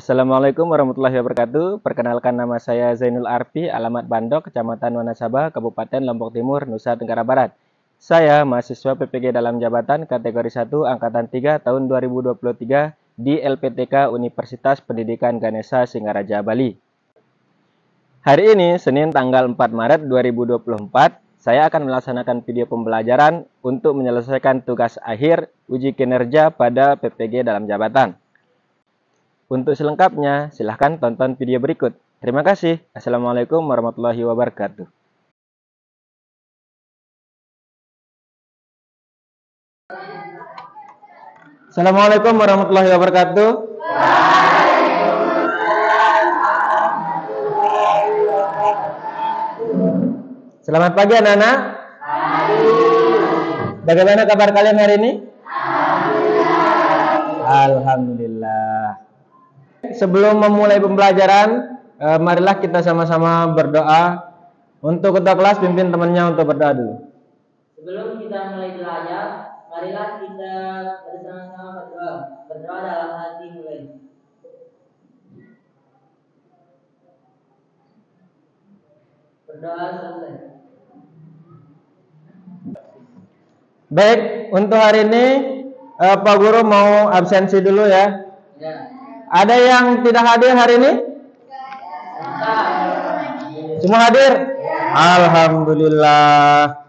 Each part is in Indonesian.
Assalamualaikum warahmatullahi wabarakatuh. Perkenalkan, nama saya Zainul Arfi, alamat Bandok, Kecamatan Wanasaba, Kabupaten Lombok Timur, Nusa Tenggara Barat. Saya mahasiswa PPG dalam jabatan kategori 1 angkatan 3 tahun 2023 di LPTK Universitas Pendidikan Ganesha Singaraja, Bali. Hari ini, Senin tanggal 4 Maret 2024, saya akan melaksanakan video pembelajaran untuk menyelesaikan tugas akhir uji kinerja pada PPG dalam jabatan. Untuk selengkapnya, silahkan tonton video berikut. Terima kasih. Assalamualaikum warahmatullahi wabarakatuh. Assalamualaikum warahmatullahi wabarakatuh. Selamat pagi anak-anak. Bagaimana kabar kalian hari ini? Alhamdulillah. Sebelum memulai pembelajaran, marilah kita sama-sama berdoa. Untuk ketua kelas, pimpin temannya untuk berdoa dulu. Sebelum kita mulai belajar, marilah kita bersama-sama berdoa. Berdoa dalam hati mulai. Berdoa selesai. Baik, untuk hari ini Pak Guru mau absensi dulu ya. Ya. Ada yang tidak hadir hari ini? Semua hadir? Alhamdulillah.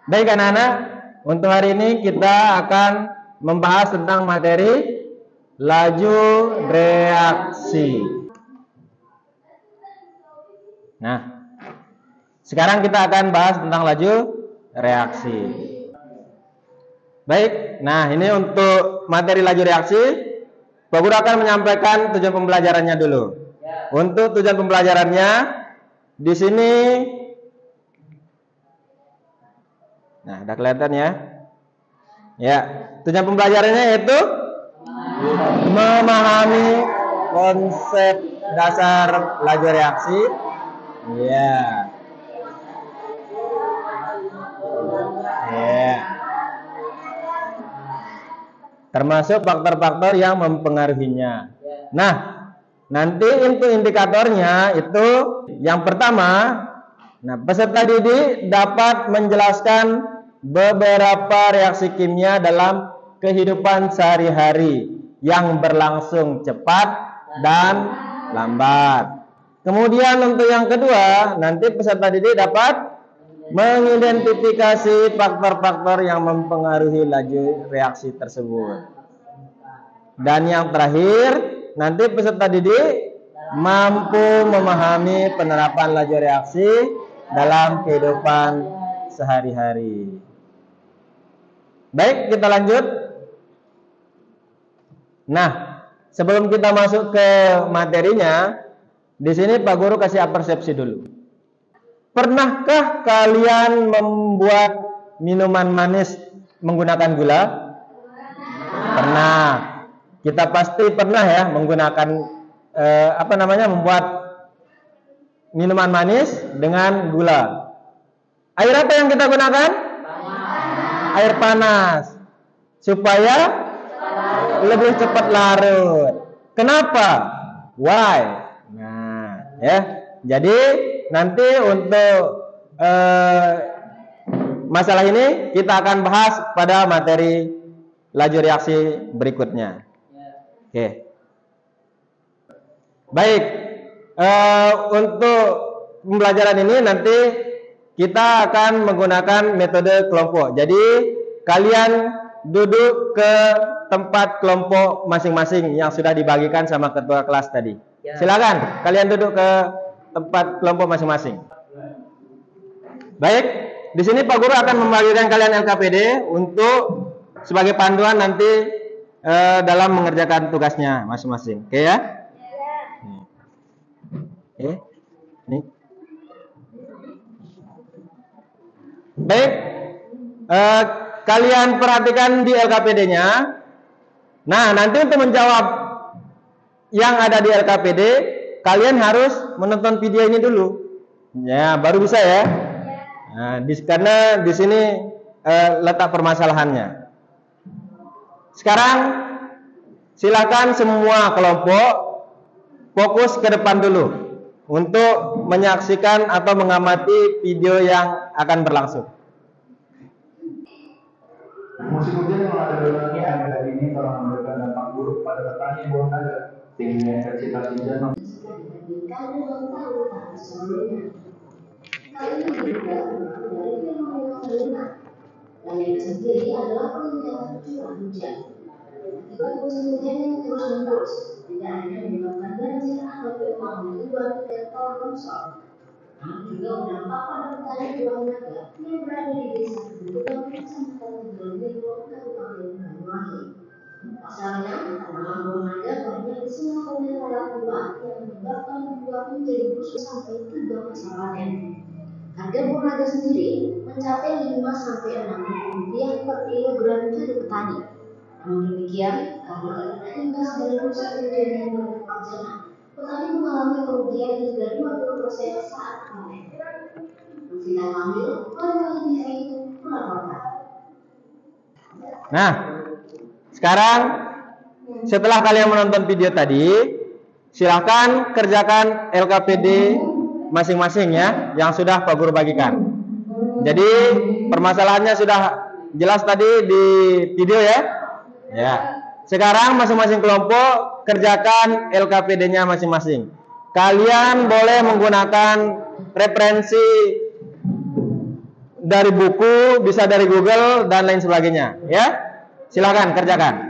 Baik anak-anak, untuk hari ini kita akan membahas tentang materi laju reaksi. Nah, sekarang kita akan bahas tentang laju reaksi. Baik, nah ini untuk materi laju reaksi. Pak Guru akan menyampaikan tujuan pembelajarannya dulu. Ya. Untuk tujuan pembelajarannya di sini, nah, udah kelihatan ya. Ya, tujuan pembelajarannya yaitu memahami konsep dasar laju reaksi. Ya. Ya. Termasuk faktor-faktor yang mempengaruhinya. Nah, nanti untuk indikatornya itu yang pertama, nah, peserta didik dapat menjelaskan beberapa reaksi kimia dalam kehidupan sehari-hari yang berlangsung cepat dan lambat. Kemudian untuk yang kedua, nanti peserta didik dapat mengidentifikasi faktor-faktor yang mempengaruhi laju reaksi tersebut. Dan yang terakhir, nanti peserta didik mampu memahami penerapan laju reaksi dalam kehidupan sehari-hari. Baik, kita lanjut. Nah, sebelum kita masuk ke materinya, di sini Pak Guru kasih persepsi dulu. Pernahkah kalian membuat minuman manis menggunakan gula? Pernah. Kita pasti pernah ya menggunakan membuat minuman manis dengan gula. Air apa yang kita gunakan? Air panas. Supaya lebih cepat larut. Kenapa? Why? Nah, ya. Jadi nanti untuk masalah ini kita akan bahas pada materi laju reaksi berikutnya. Oke. Baik. Untuk pembelajaran ini nanti kita akan menggunakan metode kelompok. Jadi kalian duduk ke tempat kelompok masing-masing yang sudah dibagikan sama ketua kelas tadi. Silakan kalian duduk ke tempat kelompok masing-masing. Baik, di sini Pak Guru akan membagikan kalian LKPD untuk sebagai panduan nanti dalam mengerjakan tugasnya masing-masing. Oke ya? Oke. Nih. Baik, kalian perhatikan di LKPD-nya. Nah, nanti untuk menjawab yang ada di LKPD, kalian harus menonton video ini dulu, ya, baru bisa ya. Nah, karena di sini letak permasalahannya. Sekarang Silakan semua kelompok fokus ke depan dulu untuk menyaksikan atau mengamati video yang akan berlangsung. Musim hujan yang melanda berbagai area ini telah memberikan dampak buruk pada petani buah naga, tingginya intensitas hujan. Dan yang sendiri adalah peningkatan curah hujan. Akibat musim hujan yang terus-menerus, tidak hanya menyebabkan banjir atau gangguan dan longsor, namun juga berdampak pada petani buah naga yang berada di desa Kedua, Kecamatan Tegalnego, Kabupaten Banyuwangi. Pasalnya, tanaman buah naga banyak diserang oleh lalat buah yang menyebabkan buah menjadi busuk sampai 3 masa panen. Harga buah naga sendiri mencapai 5–6 ribu rupiah per kilogram dari petani. Namun demikian, karena terkena imbas dari musim hujan yang berkepanjangan, petani mengalami kerugian hingga 20% saat panen. Novita Kamil, Banyuwangi TV, melaporkan. Nah, sekarang setelah kalian menonton video tadi, silahkan kerjakan LKPD masing-masing ya, yang sudah Pak Guru bagikan. Jadi permasalahannya sudah jelas tadi di video ya. Ya. Sekarang masing-masing kelompok kerjakan LKPD-nya masing-masing. Kalian boleh menggunakan referensi dari buku, bisa dari Google dan lain sebagainya, ya. Silakan kerjakan.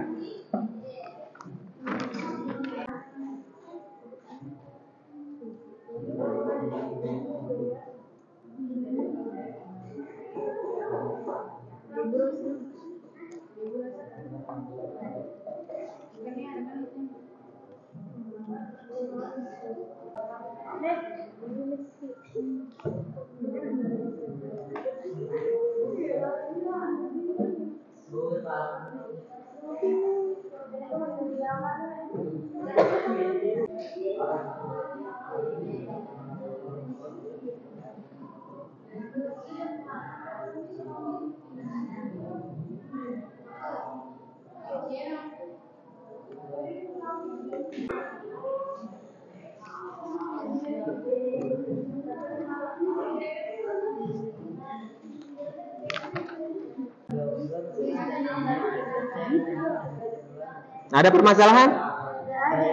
Ada permasalahan?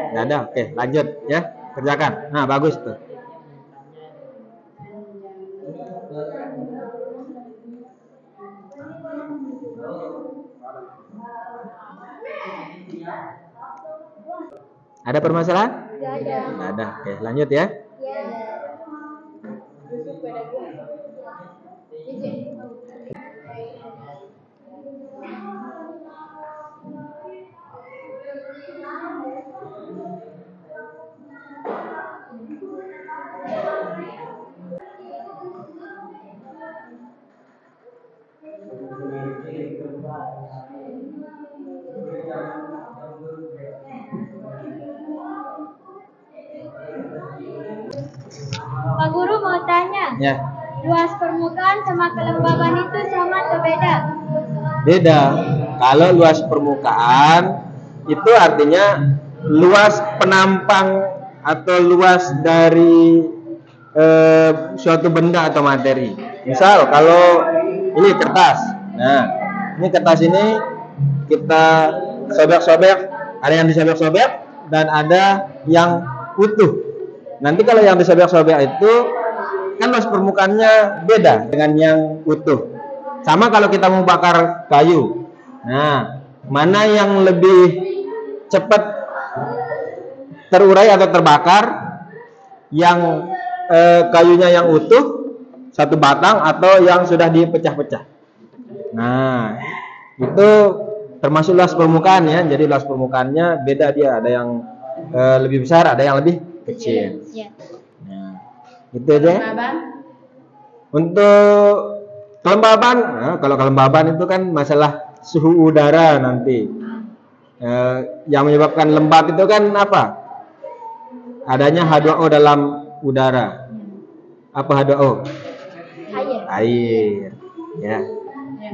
Tidak ada. Oke, lanjut ya. Kerjakan. Nah, bagus tuh. Ada permasalahan? Tidak ada. Tidak ada. Oke, lanjut ya. Ya. Pak Guru mau tanya, Ya. luas permukaan sama kelembaban itu sama atau beda? Beda. Kalau luas permukaan itu artinya luas penampang atau luas dari suatu benda atau materi. Misal kalau ini kertas. Nah, ini kertas ini kita sobek-sobek, ada yang disobek-sobek dan ada yang utuh. Nanti kalau yang disobek-sobek itu kan luas permukaannya beda dengan yang utuh. Sama kalau kita mau bakar kayu. Nah, mana yang lebih cepat terurai atau terbakar? Yang kayunya yang utuh satu batang atau yang sudah dipecah-pecah. Nah, itu termasuk luas permukaan ya. Jadi luas permukaannya beda dia. Ada yang lebih besar, ada yang lebih kecil. Ya. Nah, itu aja. Untuk kelembaban, nah, kalau kelembaban itu kan masalah suhu udara nanti. Yang menyebabkan lembab itu kan apa? Adanya H2O dalam udara. Apa H2O? Air. Ya.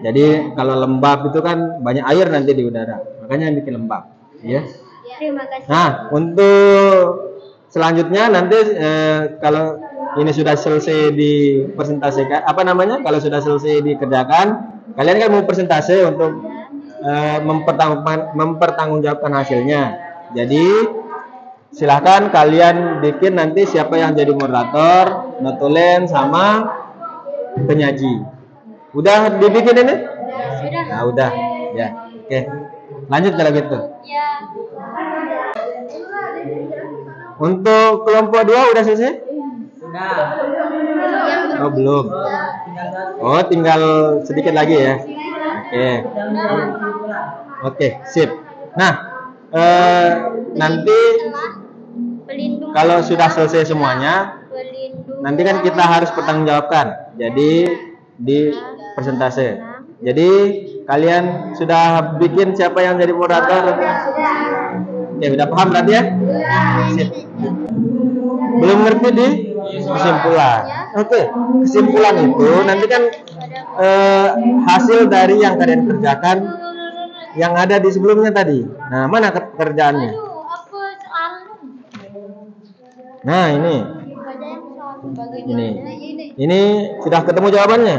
Jadi kalau lembab itu kan banyak air nanti di udara. Makanya yang bikin lembab, ya. Terima kasih. Nah, untuk selanjutnya nanti kalau ini sudah selesai dipresentasikan, apa namanya? Kalau sudah selesai dikerjakan, kalian kan mau presentasi untuk mempertanggungjawabkan hasilnya. Jadi silahkan kalian bikin nanti siapa yang jadi moderator, notulen sama penyaji. Udah dibikin ini? Sudah. Nah, udah. Ya, oke. Lanjut kalau gitu. Ya. Untuk kelompok 2 udah selesai? Sudah. Oh, belum. Oh, tinggal sedikit lagi ya. Oke. Oke, sip. Nah, nanti Pelindung. kalau sudah selesai semuanya, Pelindung. nanti kan kita harus pertanggungjawabkan. Jadi di presentase. Jadi kalian sudah bikin siapa yang jadi moderator? Oke, udah paham berarti ya? Sip. Belum ngerti di kesimpulan. Oke, kesimpulan itu nanti kan hasil dari yang kalian kerjakan yang ada di sebelumnya tadi. Nah, mana pekerjaannya? Aduh, apa soal? Nah, ini. Ini. Ini sudah ketemu jawabannya?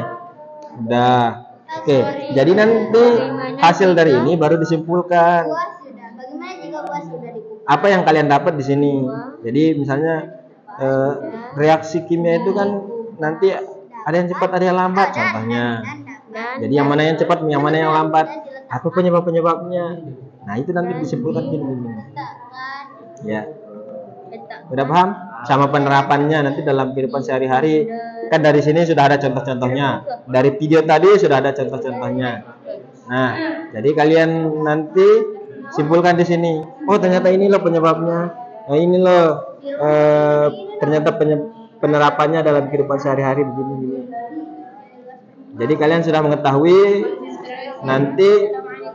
Udah. Oke, jadi nanti hasil dari ini baru disimpulkan. Puas sudah. Bagaimana jika puas sudah dikumpulkan? Apa yang kalian dapat di sini? Jadi misalnya reaksi kimia itu kan nanti ada yang cepat, ada yang lambat contohnya. Jadi yang mana yang cepat, yang mana yang lambat? Apa penyebab-penyebabnya? Nah, itu nanti disimpulkan gini. Ya. Udah paham? Sama penerapannya nanti dalam kehidupan sehari-hari. Kan dari sini sudah ada contoh-contohnya. Dari video tadi sudah ada contoh-contohnya. Nah, jadi kalian nanti simpulkan di sini. Oh, ternyata ini loh penyebabnya. Nah, ini loh ternyata penerapannya dalam kehidupan sehari-hari begini. Jadi kalian sudah mengetahui nanti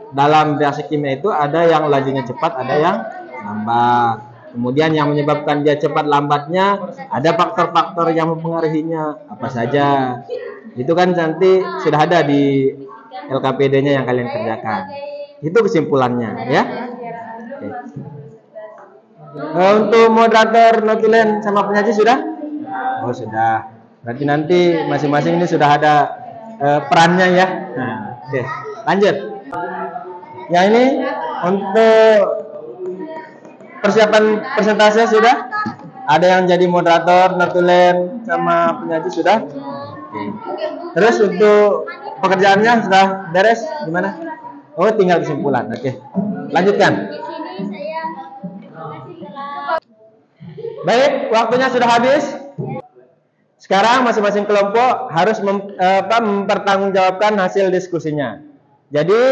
dalam reaksi kimia itu ada yang lajunya cepat, ada yang lambat. Kemudian yang menyebabkan dia cepat lambatnya ada faktor-faktor yang mempengaruhinya apa saja. Itu kan nanti sudah ada di LKPD-nya yang kalian kerjakan. Itu kesimpulannya ya. Oke. Untuk moderator, notulen sama penyaji sudah? Oh, sudah. Berarti nanti masing-masing ini sudah ada perannya ya. Nah, oke. Lanjut. Yang ini untuk persiapan presentasinya sudah? Ada yang jadi moderator, notulen sama penyaji sudah? Oke. Terus untuk pekerjaannya sudah beres? Gimana? Oh, tinggal kesimpulan. Oke. Lanjutkan. Baik, waktunya sudah habis. Sekarang masing-masing kelompok harus mempertanggungjawabkan hasil diskusinya. Jadi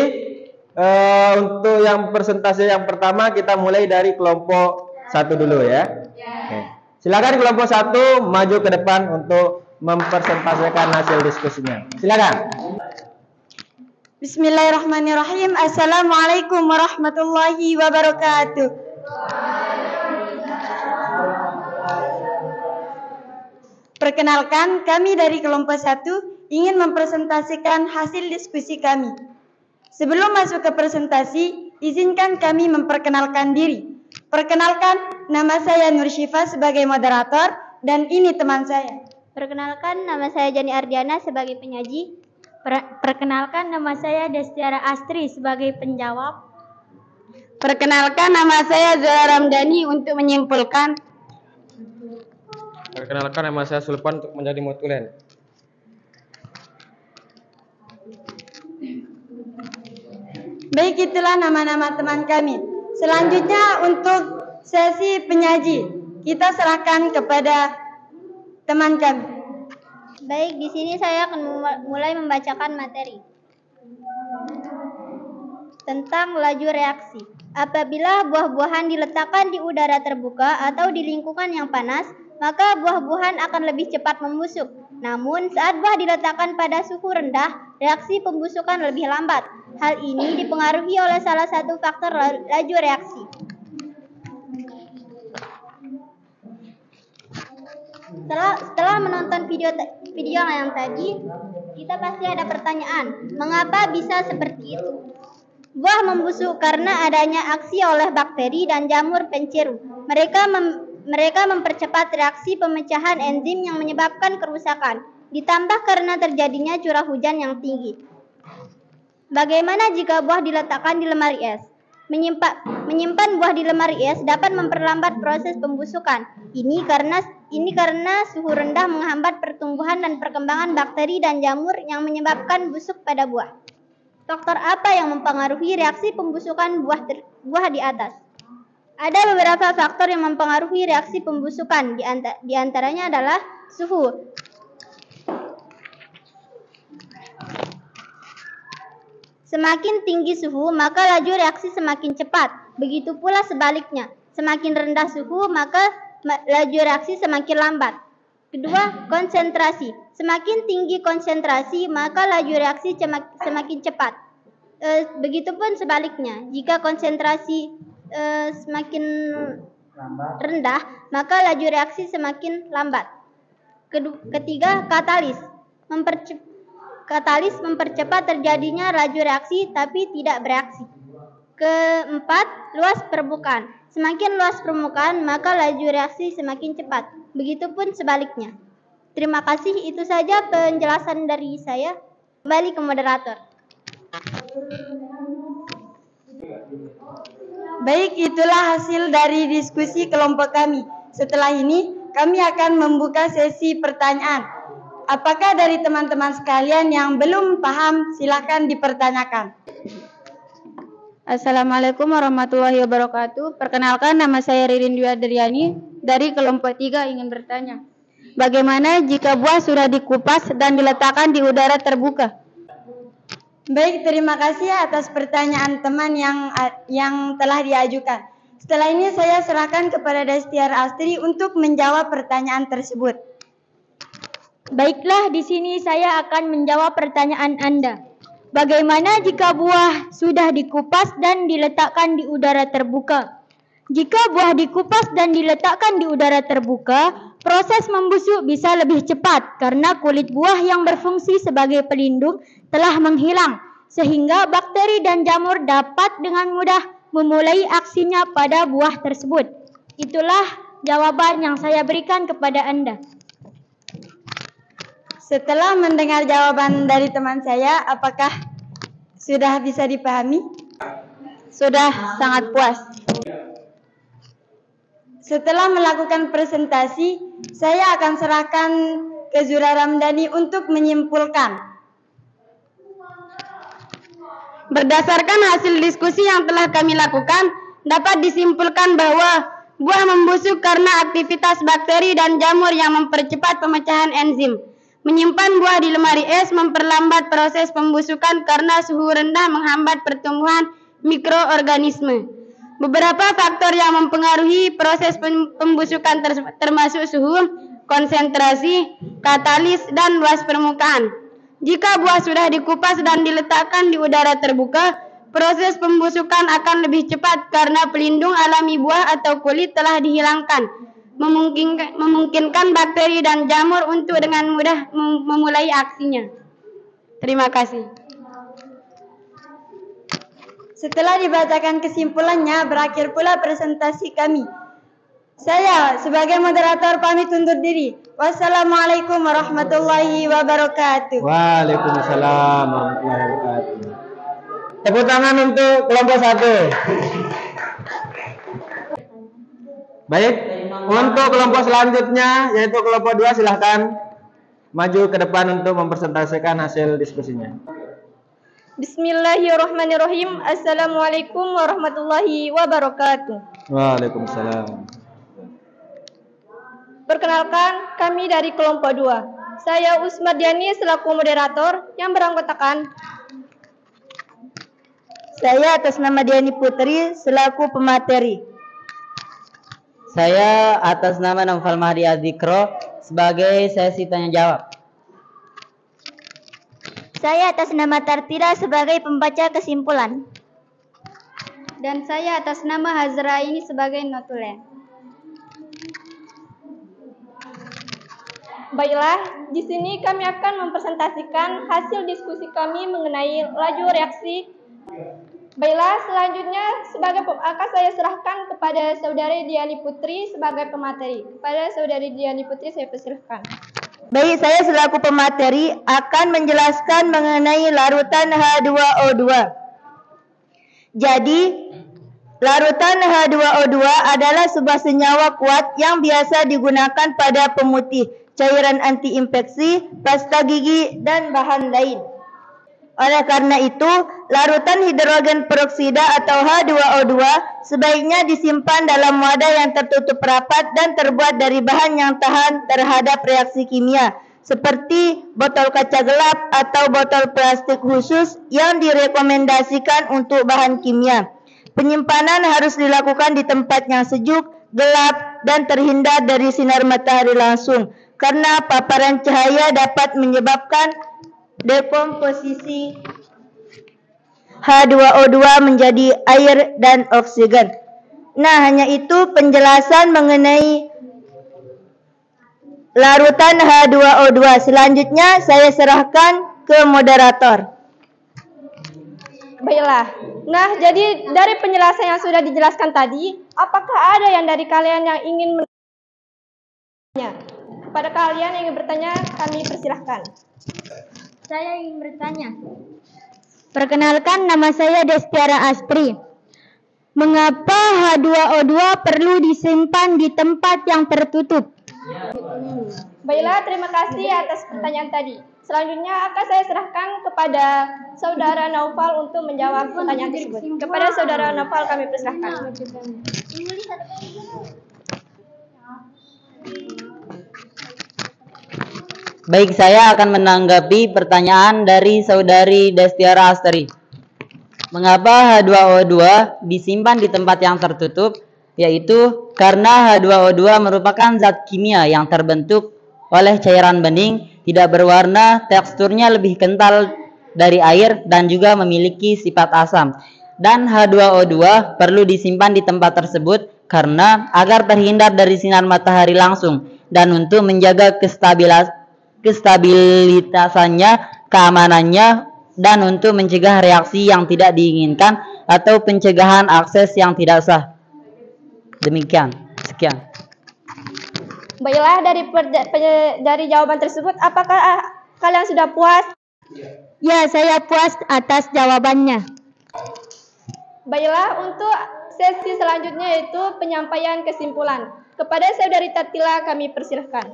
untuk yang presentasi yang pertama kita mulai dari kelompok 1 dulu ya. Oke. Silakan kelompok 1 maju ke depan untuk mempresentasikan hasil diskusinya. Silakan. Bismillahirrahmanirrahim. Assalamualaikum warahmatullahi wabarakatuh. Perkenalkan, kami dari kelompok 1 ingin mempresentasikan hasil diskusi kami. Sebelum masuk ke presentasi, izinkan kami memperkenalkan diri. Perkenalkan, nama saya Nur Syifa sebagai moderator dan ini teman saya. Perkenalkan, nama saya Jani Ardiana sebagai penyaji. Perkenalkan, nama saya Destiara Astri sebagai penjawab. Perkenalkan, nama saya Zahra Ramdhani untuk menyimpulkan. Perkenalkan, nama saya Sulpan untuk menjadi notulen. Baik, itulah nama-nama teman kami. Selanjutnya untuk sesi penyaji, kita serahkan kepada teman kami. Baik, di sini saya akan mulai membacakan materi tentang laju reaksi. Apabila buah-buahan diletakkan di udara terbuka atau di lingkungan yang panas, maka buah-buahan akan lebih cepat membusuk. Namun, saat buah diletakkan pada suhu rendah, reaksi pembusukan lebih lambat. Hal ini dipengaruhi oleh salah satu faktor laju reaksi. Setelah menonton video yang tadi, kita pasti ada pertanyaan, mengapa bisa seperti itu? Buah membusuk karena adanya aksi oleh bakteri bakteri dan jamur penceru. Mereka mempercepat reaksi pemecahan enzim yang menyebabkan kerusakan, ditambah karena terjadinya curah hujan yang tinggi. Bagaimana jika buah diletakkan di lemari es? Menyimpan buah di lemari es dapat memperlambat proses pembusukan. Ini karena suhu rendah menghambat pertumbuhan dan perkembangan bakteri dan jamur yang menyebabkan busuk pada buah. Faktor apa yang mempengaruhi reaksi pembusukan buah di atas? Ada beberapa faktor yang mempengaruhi reaksi pembusukan, di antaranya adalah suhu. Semakin tinggi suhu, maka laju reaksi semakin cepat. Begitu pula sebaliknya. Semakin rendah suhu, maka laju reaksi semakin lambat. Kedua, konsentrasi. Semakin tinggi konsentrasi, maka laju reaksi semakin cepat. Begitupun sebaliknya. Jika konsentrasi semakin rendah, maka laju reaksi semakin lambat. Ketiga, katalis. Katalis mempercepat terjadinya laju reaksi tapi tidak bereaksi. Keempat, luas permukaan. Semakin luas permukaan, maka laju reaksi semakin cepat. Begitupun sebaliknya. Terima kasih, itu saja penjelasan dari saya. Kembali ke moderator. Baik, itulah hasil dari diskusi kelompok kami. Setelah ini, kami akan membuka sesi pertanyaan. Apakah dari teman-teman sekalian yang belum paham, silakan dipertanyakan. Assalamualaikum warahmatullahi wabarakatuh. Perkenalkan, nama saya Ririn Dwi Adriani dari kelompok 3 ingin bertanya. Bagaimana jika buah sudah dikupas dan diletakkan di udara terbuka? Baik, terima kasih atas pertanyaan teman yang telah diajukan. Setelah ini saya serahkan kepada Destiar Astri untuk menjawab pertanyaan tersebut. Baiklah, di sini saya akan menjawab pertanyaan Anda. Bagaimana jika buah sudah dikupas dan diletakkan di udara terbuka? Jika buah dikupas dan diletakkan di udara terbuka, proses membusuk bisa lebih cepat karena kulit buah yang berfungsi sebagai pelindung telah menghilang, sehingga bakteri dan jamur dapat dengan mudah memulai aksinya pada buah tersebut. Itulah jawaban yang saya berikan kepada Anda. Setelah mendengar jawaban dari teman saya, apakah sudah bisa dipahami? Sudah sangat puas. Setelah melakukan presentasi, saya akan serahkan ke Zura Ramdhani untuk menyimpulkan. Berdasarkan hasil diskusi yang telah kami lakukan, dapat disimpulkan bahwa buah membusuk karena aktivitas bakteri dan jamur yang mempercepat pemecahan enzim. Menyimpan buah di lemari es memperlambat proses pembusukan karena suhu rendah menghambat pertumbuhan mikroorganisme. Beberapa faktor yang mempengaruhi proses pembusukan termasuk suhu, konsentrasi, katalis, dan luas permukaan. Jika buah sudah dikupas dan diletakkan di udara terbuka, proses pembusukan akan lebih cepat karena pelindung alami buah atau kulit telah dihilangkan, memungkinkan bakteri dan jamur untuk dengan mudah memulai aksinya. Terima kasih. Setelah dibacakan kesimpulannya, berakhir pula presentasi kami. Saya sebagai moderator pamit undur diri. Wassalamualaikum warahmatullahi wabarakatuh. Waalaikumsalam warahmatullahi wabarakatuh. Tepuk tangan untuk kelompok 1. Baik, untuk kelompok selanjutnya yaitu kelompok 2, silahkan maju ke depan untuk mempresentasikan hasil diskusinya. Bismillahirrahmanirrahim. Assalamualaikum warahmatullahi wabarakatuh. Waalaikumsalam. Perkenalkan, kami dari kelompok 2. Saya Usmardiani selaku moderator yang beranggotakan. Saya atas nama Diani Putri selaku pemateri. Saya atas nama Naufal Mahdi Adzikro sebagai sesi tanya jawab. Saya atas nama Tartira sebagai pembaca kesimpulan. Dan saya atas nama Hazra ini sebagai notulen. Baiklah, di sini kami akan mempresentasikan hasil diskusi kami mengenai laju reaksi Baiklah, selanjutnya akan saya serahkan kepada Saudari Diani Putri sebagai pemateri. Kepada Saudari Diani Putri saya persilahkan. Baik, saya selaku pemateri akan menjelaskan mengenai larutan H2O2. Jadi, larutan H2O2 adalah sebuah senyawa kuat yang biasa digunakan pada pemutih, cairan anti-infeksi, pasta gigi, dan bahan lain. Oleh karena itu, larutan hidrogen peroksida atau H2O2 sebaiknya disimpan dalam wadah yang tertutup rapat dan terbuat dari bahan yang tahan terhadap reaksi kimia, seperti botol kaca gelap atau botol plastik khusus yang direkomendasikan untuk bahan kimia. Penyimpanan harus dilakukan di tempat yang sejuk, gelap, dan terhindar dari sinar matahari langsung, karena paparan cahaya dapat menyebabkan dekomposisi H2O2 menjadi air dan oksigen. Nah, hanya itu penjelasan mengenai larutan H2O2. Selanjutnya saya serahkan ke moderator. Baiklah. Nah, jadi dari penjelasan yang sudah dijelaskan tadi, apakah ada yang dari kalian yang ingin bertanya? Pada kalian yang ingin bertanya, kami persilahkan. Saya ingin bertanya. Perkenalkan, nama saya Destiara Astri. Mengapa H2O2 perlu disimpan di tempat yang tertutup? Baiklah, terima kasih atas pertanyaan tadi. Selanjutnya akan saya serahkan kepada Saudara Naufal untuk menjawab pertanyaan tersebut. Kepada Saudara Naufal kami persilahkan. Baik, saya akan menanggapi pertanyaan dari Saudari Destiara Astri. Mengapa H2O2 disimpan di tempat yang tertutup? Yaitu karena H2O2 merupakan zat kimia yang terbentuk oleh cairan bening, tidak berwarna, teksturnya lebih kental dari air, dan juga memiliki sifat asam. Dan H2O2 perlu disimpan di tempat tersebut karena agar terhindar dari sinar matahari langsung dan untuk menjaga kestabilitasannya, keamanannya, dan untuk mencegah reaksi yang tidak diinginkan atau pencegahan akses yang tidak sah. Demikian, sekian. Baiklah, dari jawaban tersebut, apakah kalian sudah puas? Ya, saya puas atas jawabannya. Baiklah, untuk sesi selanjutnya yaitu penyampaian kesimpulan. Kepada Saudari Tatila kami persilahkan.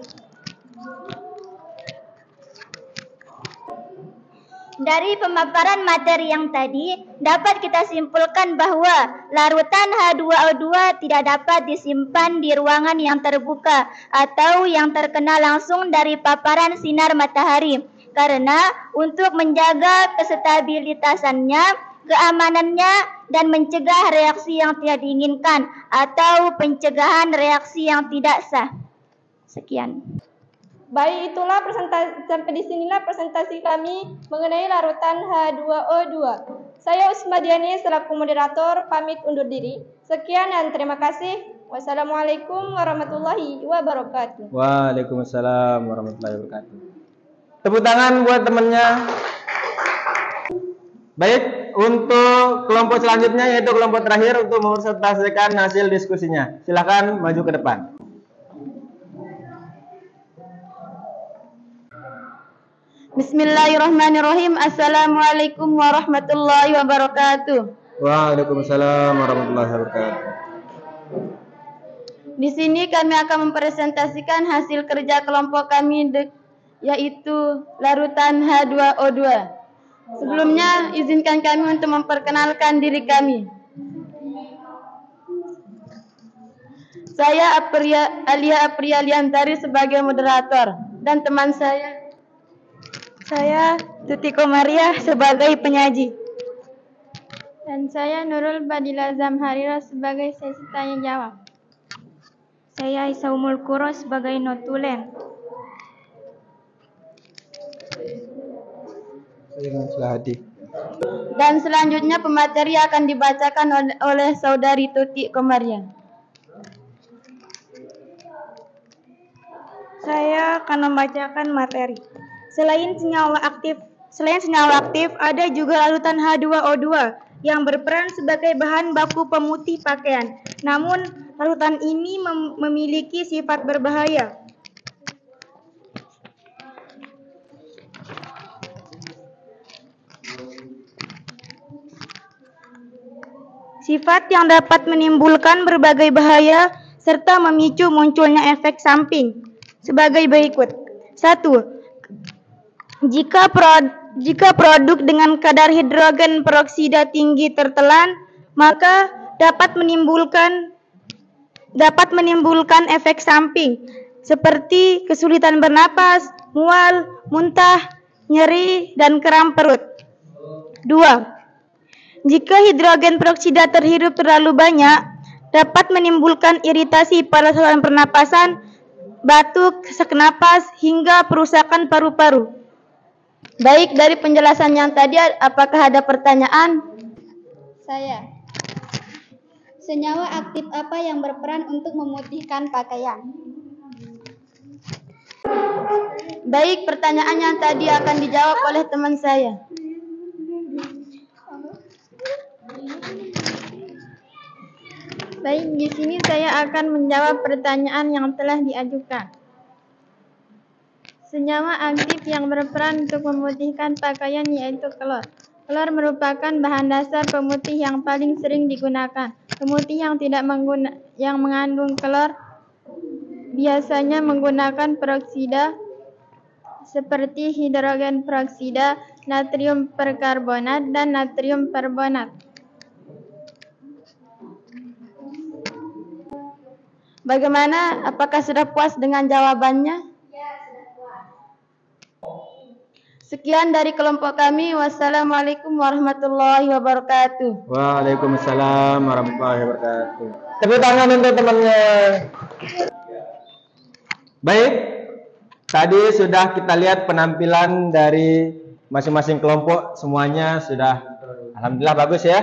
Dari pemaparan materi yang tadi, dapat kita simpulkan bahwa larutan H2O2 tidak dapat disimpan di ruangan yang terbuka atau yang terkena langsung dari paparan sinar matahari, karena untuk menjaga kestabilitasannya, keamanannya, dan mencegah reaksi yang tidak diinginkan atau pencegahan reaksi yang tidak sah. Sekian. Baik, itulah sampai di sinilah presentasi kami mengenai larutan H2O2. Saya Usma Diani selaku moderator pamit undur diri. Sekian dan terima kasih. Wassalamualaikum warahmatullahi wabarakatuh. Waalaikumsalam warahmatullahi wabarakatuh. Tepuk tangan buat temannya. Baik, untuk kelompok selanjutnya yaitu kelompok terakhir untuk mempresentasikan hasil diskusinya. Silakan maju ke depan. Bismillahirrahmanirrahim. Assalamualaikum warahmatullahi wabarakatuh. Waalaikumsalam warahmatullahi wabarakatuh. Di sini kami akan mempresentasikan hasil kerja kelompok kami yaitu larutan H2O2. Sebelumnya izinkan kami untuk memperkenalkan diri kami. Saya Alia Aprialiantari sebagai moderator dan teman saya Tuti Komaria sebagai penyaji. Dan saya Nurul Badila Zamharira sebagai sesi tanya jawab. Saya Isaumul Kuro sebagai notulen. Dan selanjutnya pemateri akan dibacakan oleh Saudari Tuti Komaria. Saya akan membacakan materi. Selain senyawa aktif, ada juga larutan H2O2 yang berperan sebagai bahan baku pemutih pakaian. Namun, larutan ini memiliki sifat berbahaya. Sifat yang dapat menimbulkan berbagai bahaya serta memicu munculnya efek samping sebagai berikut. 1. Jika produk dengan kadar hidrogen peroksida tinggi tertelan, maka dapat menimbulkan efek samping seperti kesulitan bernapas, mual, muntah, nyeri, dan kram perut. 2. Jika hidrogen peroksida terhirup terlalu banyak, dapat menimbulkan iritasi pada saluran pernapasan, batuk, sesak napas, hingga perusakan paru-paru. Baik, dari penjelasan yang tadi, apakah ada pertanyaan? Saya. Senyawa aktif apa yang berperan untuk memutihkan pakaian? Baik, pertanyaan yang tadi akan dijawab oleh teman saya. Baik, di sini saya akan menjawab pertanyaan yang telah diajukan. Senyawa aktif yang berperan untuk memutihkan pakaian yaitu klor. Klor merupakan bahan dasar pemutih yang paling sering digunakan. Pemutih yang mengandung klor biasanya menggunakan peroksida seperti hidrogen peroksida, natrium perkarbonat, dan natrium perbonat. Bagaimana? Apakah sudah puas dengan jawabannya? Sekian dari kelompok kami. Wassalamualaikum warahmatullahi wabarakatuh. Waalaikumsalam warahmatullahi wabarakatuh. Tepuk tangan untuk temannya. Baik, tadi sudah kita lihat penampilan dari masing-masing kelompok. Semuanya sudah, alhamdulillah bagus ya.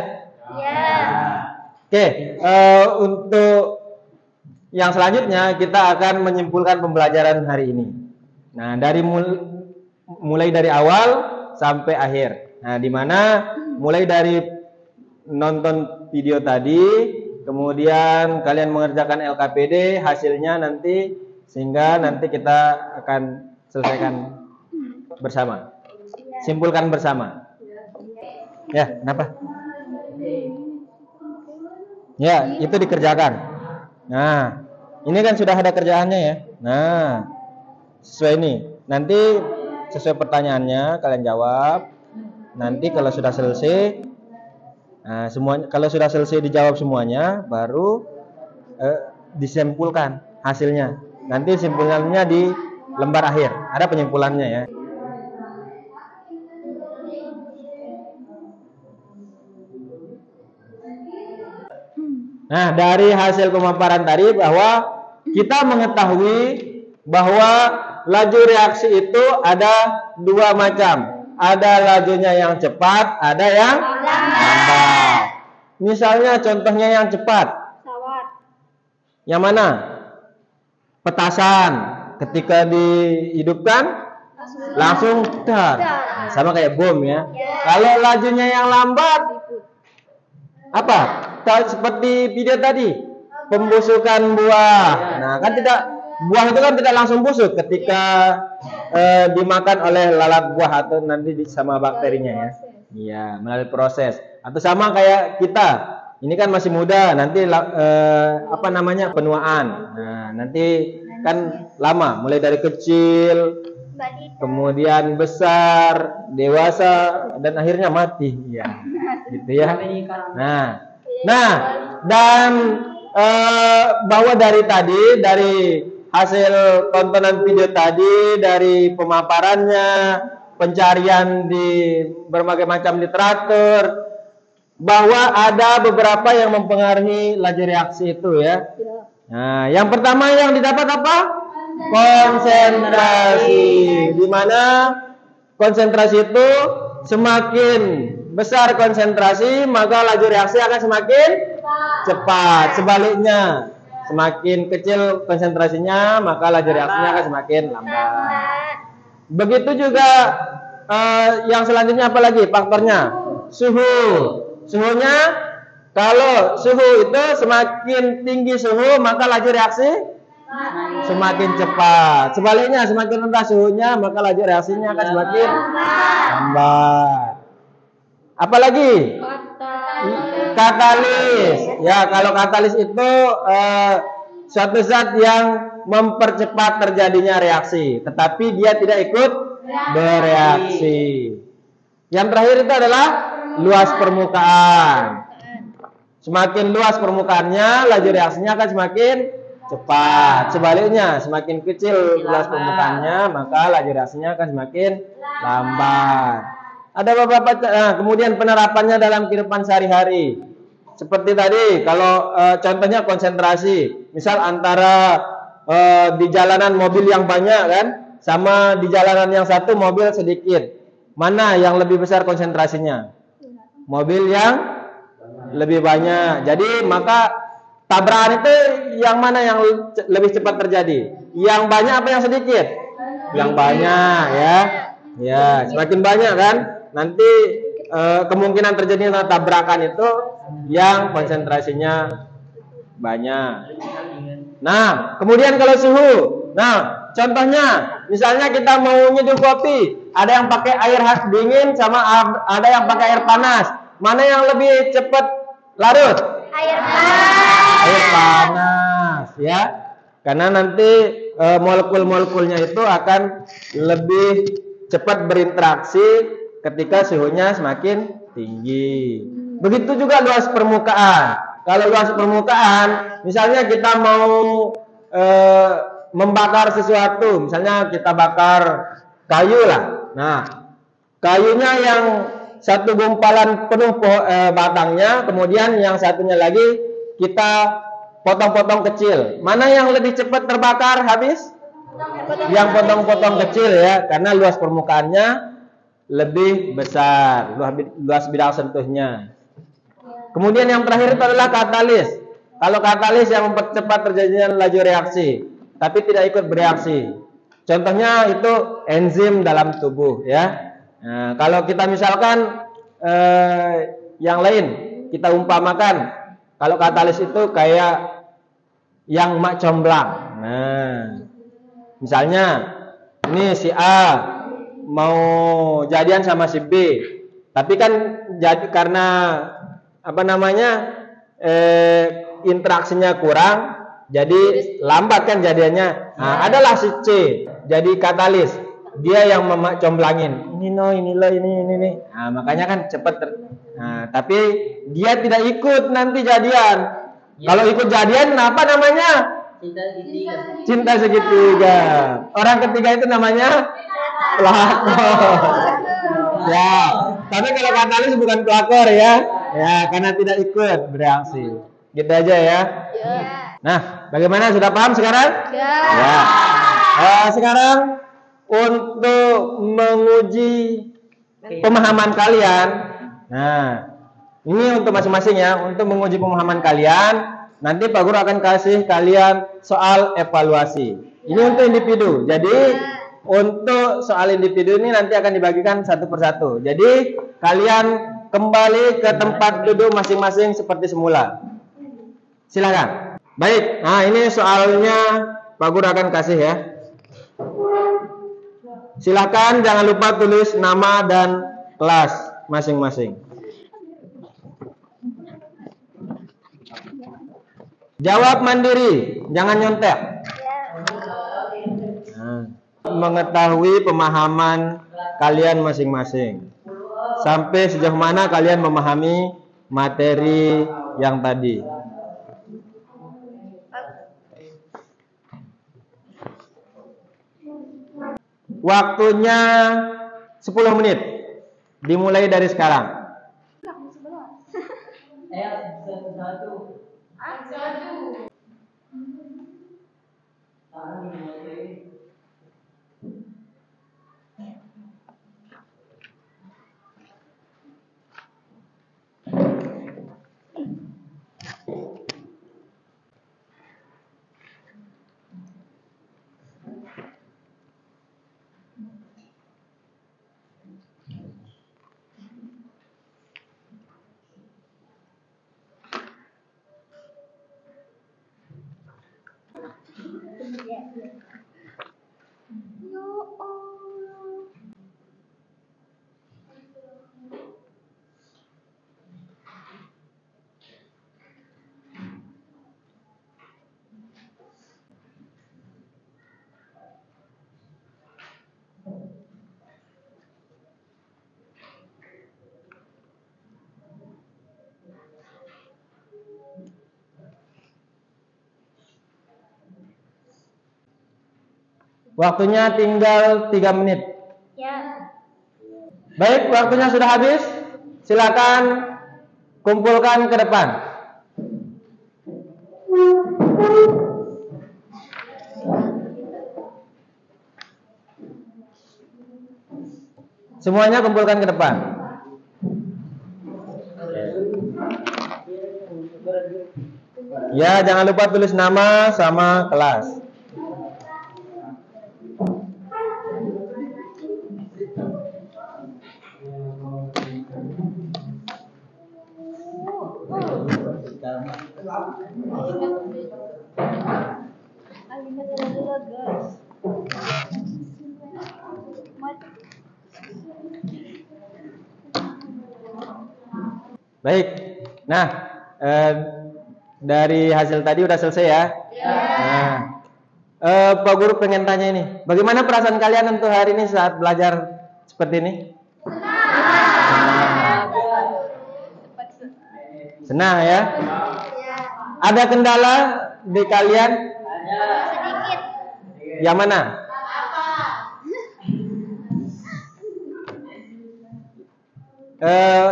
Oke, untuk yang selanjutnya kita akan menyimpulkan pembelajaran hari ini. Nah, dari mulai dari awal sampai akhir. Nah, di mana mulai dari nonton video tadi, kemudian kalian mengerjakan LKPD, hasilnya nanti sehingga nanti kita akan selesaikan bersama. Simpulkan bersama. Ya, kenapa? Ya, itu dikerjakan. Nah, ini kan sudah ada kerjaannya ya. Nah, sesuai ini. Nanti sesuai pertanyaannya kalian jawab. Nanti kalau sudah selesai, nah kalau sudah selesai dijawab semuanya, baru disimpulkan hasilnya. Nanti simpulannya di lembar akhir. Ada penyimpulannya ya. Nah, dari hasil pemaparan tadi bahwa kita mengetahui bahwa laju reaksi itu ada dua macam. Ada lajunya yang cepat, ada yang lambat. Misalnya contohnya yang cepat. Yang mana? Petasan. Ketika dihidupkan langsung dar. Sama kayak bom ya. Kalau lajunya yang lambat, apa? Seperti video tadi, pembusukan buah. Nah, kan buah itu kan tidak langsung busuk ketika dimakan oleh lalat buah atau nanti sama bakterinya ya. Iya, melalui proses. Atau sama kayak kita. Ini kan masih muda, nanti penuaan. Nah, nanti kan lama, mulai dari kecil, kemudian besar, dewasa, dan akhirnya mati. Iya. Gitu ya. Nah, dan bahwa dari hasil tontonan video tadi, dari pemaparannya, pencarian di berbagai macam literatur, bahwa ada beberapa yang mempengaruhi laju reaksi itu ya. Nah, yang pertama yang didapat apa? Konsentrasi. Di mana konsentrasi itu semakin besar konsentrasi, maka laju reaksi akan semakin cepat. Sebaliknya, semakin kecil konsentrasinya, maka laju reaksinya akan semakin lambat. Begitu juga yang selanjutnya apa lagi faktornya? Suhu. Suhunya, kalau suhu itu semakin tinggi suhu, maka laju reaksi semakin cepat. Sebaliknya, semakin rendah suhunya, maka laju reaksinya akan semakin lambat. Apalagi? Katalis. Ya, kalau katalis itu suatu zat yang mempercepat terjadinya reaksi, tetapi dia tidak ikut bereaksi. Yang terakhir itu adalah luas permukaan. Semakin luas permukaannya, laju reaksinya akan semakin cepat. Sebaliknya, semakin kecil luas permukaannya, maka laju reaksinya akan semakin lambat. Ada beberapa kemudian penerapannya dalam kehidupan sehari-hari. Seperti tadi, kalau contohnya konsentrasi, misal antara di jalanan mobil yang banyak kan, sama di jalanan yang satu mobil sedikit, mana yang lebih besar konsentrasinya? Mobil yang lebih banyak. Jadi maka tabrakan itu yang mana yang lebih cepat terjadi? Yang banyak apa yang sedikit? Yang banyak, ya. Ya, semakin banyak kan, nanti kemungkinan terjadinya tabrakan itu yang konsentrasinya banyak. Nah, kemudian kalau suhu. Nah, contohnya, misalnya kita mau nyeduh kopi, ada yang pakai air dingin sama ada yang pakai air panas. Mana yang lebih cepat larut? Air panas. Air panas, ya. Karena nanti molekul-molekulnya itu akan lebih cepat berinteraksi ketika suhunya semakin tinggi. Begitu juga luas permukaan. Kalau luas permukaan, misalnya kita mau membakar sesuatu, misalnya kita bakar kayu lah. Nah, kayunya yang satu gumpalan penuh batangnya, kemudian yang satunya lagi kita potong-potong kecil. Mana yang lebih cepat terbakar habis? Yang potong-potong kecil, ya, karena luas permukaannya lebih besar, luas bidang sentuhnya. Kemudian yang terakhir itu adalah katalis. Kalau katalis yang mempercepat terjadinya laju reaksi, tapi tidak ikut bereaksi. Contohnya itu enzim dalam tubuh, ya. Nah, kalau kita misalkan yang lain, kita umpamakan, kalau katalis itu kayak yang mak comblang. Nah, misalnya ini si A mau jadian sama si B, tapi kan jadi karena apa namanya interaksinya kurang, jadi lambat kan jadiannya. Nah, adalah si C jadi katalis, dia yang memacomblangin ini ini. Nah, makanya kan cepat nah, tapi dia tidak ikut nanti jadian. Kalau ikut jadian apa namanya? Cinta segitiga. Orang ketiga itu namanya pelakor. Ya, tapi kalau katalis bukan pelakor, ya. Ya, karena tidak ikut bereaksi. Gitu aja, ya. Nah, bagaimana, sudah paham sekarang? Ya. Sekarang untuk menguji pemahaman kalian. Nah, ini untuk masing-masing, ya. Untuk menguji pemahaman kalian, nanti Pak Guru akan kasih kalian soal evaluasi. Ini untuk individu. Jadi untuk soal individu ini nanti akan dibagikan satu persatu. Jadi kalian kembali ke tempat duduk masing-masing seperti semula. Silakan. Baik. Nah, ini soalnya Pak Guru akan kasih, ya. Silakan jangan lupa tulis nama dan kelas masing-masing. Jawab mandiri, jangan nyontek. Nah, mengetahui pemahaman kalian masing-masing. Sampai sejauh mana kalian memahami materi yang tadi. Waktunya 10 menit. Dimulai dari sekarang. Waktunya tinggal 3 menit. Ya. Baik, waktunya sudah habis. Silakan kumpulkan ke depan. Semuanya kumpulkan ke depan. Ya, jangan lupa tulis nama sama kelas. Baik. Nah, dari hasil tadi udah selesai ya? Nah, Pak Guru pengen tanya ini, bagaimana perasaan kalian untuk hari ini saat belajar seperti ini? Senang ya? Ada kendala di kalian? Sedikit. Yang mana?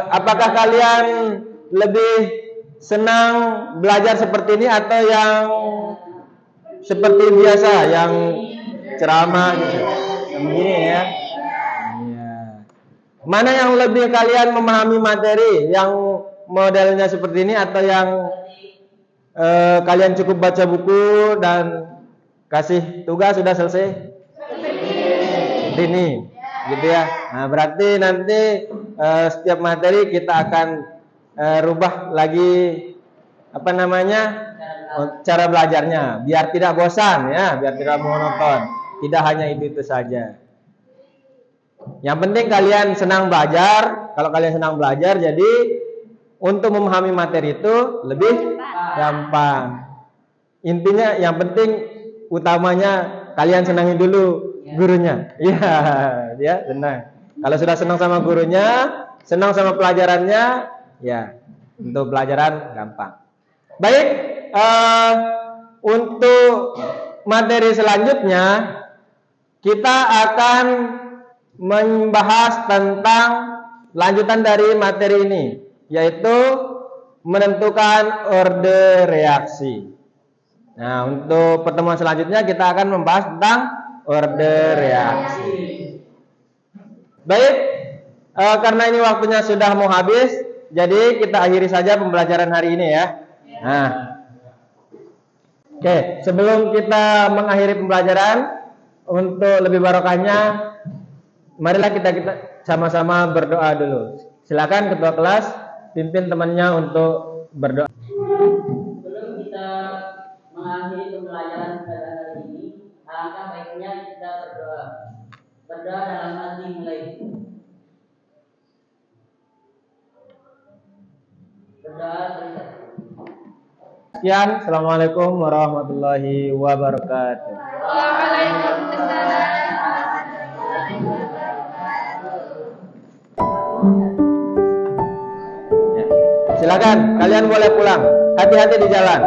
Apakah kalian lebih senang belajar seperti ini atau yang seperti biasa, yang ceramah gitu? Yang begini ya? Iya. Mana yang lebih kalian memahami materi, yang modelnya seperti ini atau yang kalian cukup baca buku dan kasih tugas sudah selesai? Ini, gitu ya. Nah, berarti nanti setiap materi kita akan rubah lagi apa namanya cara belajarnya, biar tidak bosan ya, biar tidak monoton. Tidak hanya itu saja. Yang penting kalian senang belajar. Kalau kalian senang belajar, jadi untuk memahami materi itu lebih gampang. Intinya yang penting utamanya kalian senangi dulu gurunya. Iya, ya, senang. Kalau sudah senang sama gurunya, senang sama pelajarannya, ya, untuk pelajaran gampang. Baik, untuk materi selanjutnya kita akan membahas tentang lanjutan dari materi ini, yaitu menentukan orde reaksi. Nah, untuk pertemuan selanjutnya kita akan membahas tentang orde reaksi. Baik, karena ini waktunya sudah mau habis, jadi kita akhiri saja pembelajaran hari ini ya. Nah, oke, sebelum kita mengakhiri pembelajaran, untuk lebih barokahnya, marilah kita sama-sama berdoa dulu. Silakan ketua kelas pimpin temannya untuk berdoa. Sebelum kita mengakhiri pembelajaran pada hari ini, alangkah baiknya kita berdoa. Berdoa dalam hati mulai. Berdoa selesai. Sekian, assalamualaikum warahmatullahi wabarakatuh. Ya. Silakan, kalian boleh pulang. Hati-hati di jalan.